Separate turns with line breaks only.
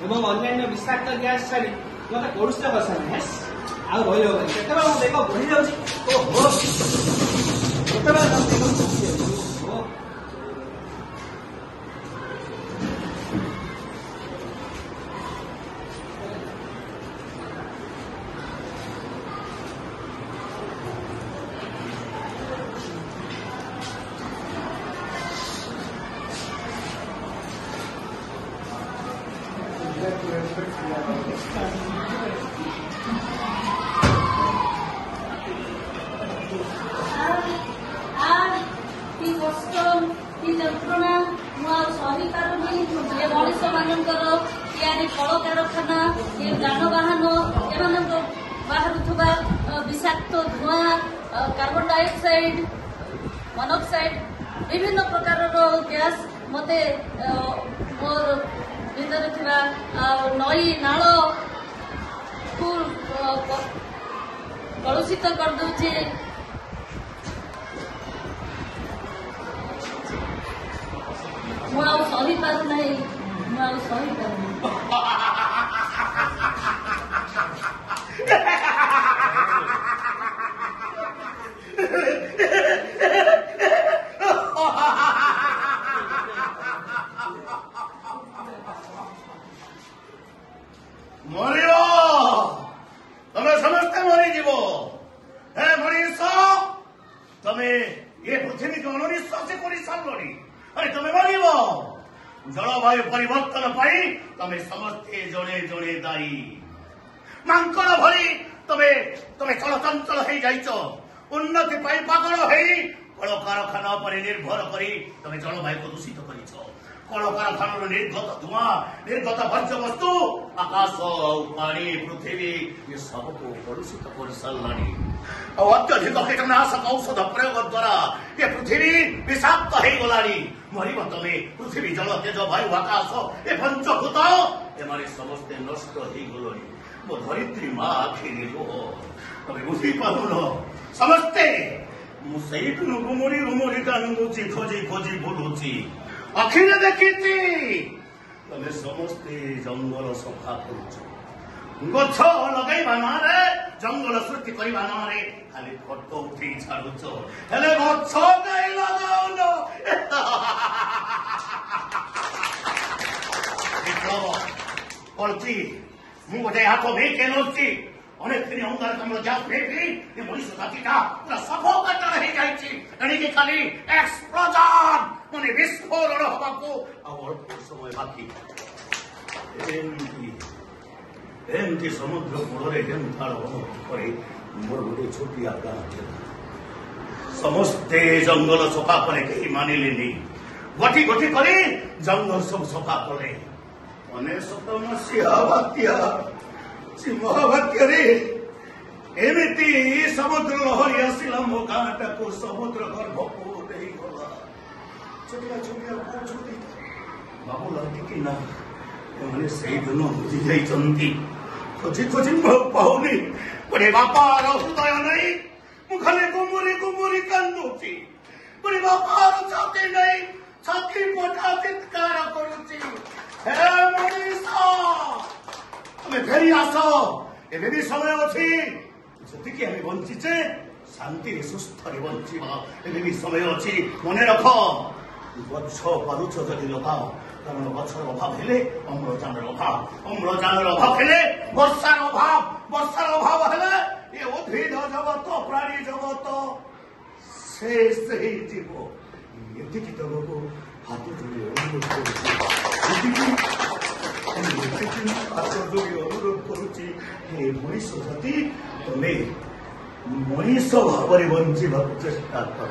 ଏବଂ ଅନ୍ୟାନ୍ୟ ବିଷାକ୍ତ ଗ୍ୟାସ୍ ଛାଡ଼ି ମୋତେ କଳୁଷିତ କରିସାରିଲାଣି। ହେସ୍ ଆଉ ରହିହବନି। କେତେବେଳେ ମୋ ବେଗ ବଢି ଯାଉଛି। ଓହୋ କେତେବେଳେ ମୋ ବେଗ ବଢି ଯାଉଛି। ଓହୋ
ଯନ୍ତ୍ରଣା ମୁଁ ଆଉ ସହିପାରୁନି। ଏ ମଣିଷ ମାନଙ୍କର ତିଆରି କଳକାରଖାନା, ଏ ଯାନବାହନ, ଏମାନଙ୍କ ବାହାରୁଥିବା ବିଷାକ୍ତ ଧୂଆଁ, କାର୍ବନ ଡାଇଅକ୍ସାଇଡ, ମନୋକ୍ସାଇଡ, ବିଭିନ୍ନ ପ୍ରକାରର ଗ୍ୟାସ୍ ମୋତେ ମୋର ଭିତରେ ଥିବା ନଈ ନାଳକୁ କଳୁଷିତ କରିଦେଉଛି। ମୁଁ ଆଉ ସହିପାରୁନାହିଁ। ମୁଁ ଆଉ ସହିପାରୁନି।
ମରିବ ତମେ ସମସ୍ତେ ମରିଯିବ। ହେ ମଣିଷ ତମେ ଏ ପୃଥିବୀକୁ ଅଣନିଶ୍ୱାସୀ କରିସାରିଲଣି। ଆରେ ତମେ ମରିବ। ଜଳବାୟୁ ପରିବର୍ତ୍ତନ ପାଇଁ ତମେ ସମସ୍ତେ ଜଣେ ଜଣେ ଦାୟୀ। ମାଙ୍କଡ ଭଳି ତମେ ଚଳଚଞ୍ଚଳ ହେଇଯାଇଛ। ଉନ୍ନତି ପାଇଁ ପାଗଳ ହେଇ କଳକାରଖାନା ଉପରେ ନିର୍ଭର କରି ତମେ ଜଳବାୟୁକୁ ଦୂଷିତ କରିଛ। କଳକାରଖାନାରୁ ନିର୍ଗତ ଧୂଆଁ, ନିର୍ଗତ ବର୍ଜ୍ୟବସ୍ତୁ ଆକାଶ ଆଉ ପାଣି, ପୃଥିବୀ ଏସବୁକୁ କଳୁଷିତ କରିସାରିଲାଣି। ଆଉ ଅତ୍ୟଧିକ କୀଟନାଶକ ଔଷଧ ପ୍ରୟୋଗ ଦ୍ୱାରା ଏ ପୃଥିବୀ ବିଷାକ୍ତ ହେଇଗଲାଣି। ମରିବ ତମେ। ପୃଥିବୀ, ଜଳ, ତେଜ, ବାୟୁ, ଆକାଶ ଏ ପଞ୍ଚଭୂତ ଏମାନେ ସମସ୍ତେ ନଷ୍ଟ ହେଇଗଲେଣି। ମୋ ଧରିତ୍ରୀ ମା ଆଖିରେ ଲୁହ। ତମେ ବୁଝିପାରୁନ ସମସ୍ତେ। ମୁଁ ସେଇଠୁ ଗୁମୁରି ଗୁମୁରି କାନ୍ଦୁଛି, ଖୋଜି ଖୋଜି ବୁଲୁଛି। ଆଖିରେ ଦେଖିଛି ତମେ ସମସ୍ତେ ଜଙ୍ଗଲ ସଫା କରୁଛ। ଗଛ ଲଗାଇବା ନାଁରେ, ଜଙ୍ଗଲ ସୃଷ୍ଟି କରିବା ନାଁରେ ଖାଲି ଫଟୋ ଉଠେଇ ଛାଡୁଛ। ହେଲେ ଗଛ କାଇଁ ଲଗାଉନ? କରୁଛି ମୁଁ ଗୋଟେ ହାତ ନେଇକି ନଉଛି। ଅନେକ ଦିନ ଅଙ୍ଗାରକାମ୍ଳ ଗ୍ୟାସ୍ ନେଇକି ଏ ମଣିଷ ଜାତିଟା ପୁରା ସଫୋକେଟେଡ୍ ହେଇଯାଇଛି। ଏଣିକି ଖାଲି ଏକ୍ସପ୍ଲୋଜନ ମାନେ ବିସ୍ଫୋରଣ ହବାକୁ ଆଉ ଅଳ୍ପ ସମୟ ବାକି। ଏମିତି ସମୁଦ୍ର କୂଳରେ ହେମତାଳ କରି ମୋର ଗୋଟେ ଛୋଟିଆ ଗାଁ ଥିଲା। ସମସ୍ତେ ଜଙ୍ଗଲ ସଫା କଲେ, କେହି ମାନିଲେନି। ଗୋଟି ଗୋଟି କରି ଜଙ୍ଗଲ ସବୁ ସଫା କଲେ। 19 ମସିହା ବାତ୍ୟା, ସେ ମହାବାତ୍ୟାରେ ଏମିତି ସମୁଦ୍ର ଲହରୀ ଆସିଲା, ମୋ ଗାଁଟାକୁ ସମୁଦ୍ର ଗର୍ଭକୁ ନେଇଗଲା। ଛୋଟିଆ ଛୋଟିଆ କହୁଛନ୍ତି ବାବୁଲାନ୍ତି କି ନା, ଏମାନେ ସେଇଦିନ ବୁଝି ଯାଇଛନ୍ତି। ଖୋଜି ଖୋଜି ମୁଁ ପାଉନି। ଗୋଟେ ବାପାର ହୃଦୟ ନାହିଁ। ମୁଁ ଖାଲି ଗୁମୁରି ଗୁମୁରି କାନ୍ଦୁଛି। ଗୋଟେ ବାପାର ଛାତି ନାହିଁ, ଛାତି ପଟା ଚିତ୍କାର କରୁଛି। ହେ ମଣିଷ ତମେ ଫେରି ଆସ। ଏବେ ବି ସମୟ ଅଛି। ଯେତିକି ଆମେ ବଞ୍ଚିଛେ ଶାନ୍ତିରେ ସୁସ୍ଥରେ ବଞ୍ଚିବା। ଏବେ ବି ସମୟ ଅଛି। ମନେ ରଖ, ଗଛ ପାରୁଛ ଯଦି ଲଗାଅ। କାରଣ ଗଛର ଅଭାବ ହେଲେ ଅମ୍ଳଜାନର ଅଭାବ, ଅମ୍ଳଜାନର ଅଭାବ ହେଲେ ବର୍ଷାର ଅଭାବ, ବର୍ଷାର ଅଭାବ ହେଲେ ଏ ଉଦ୍ଭିଦ ଜଗତ, ପ୍ରାଣୀ ଜଗତ ଶେଷ ହେଇଯିବ। ଏତିକି ତମକୁ ହାତ ଯୋଡ଼ି ଅନୁରୋଧ କରୁଛି। ହାତ ଯୋଡ଼ି ଅନୁରୋଧ କରୁଛି, ହେ ମଣିଷ ଜାତି, ତମେ ମଣିଷ ଭାବରେ ବଞ୍ଚିବାକୁ ଚେଷ୍ଟା କର।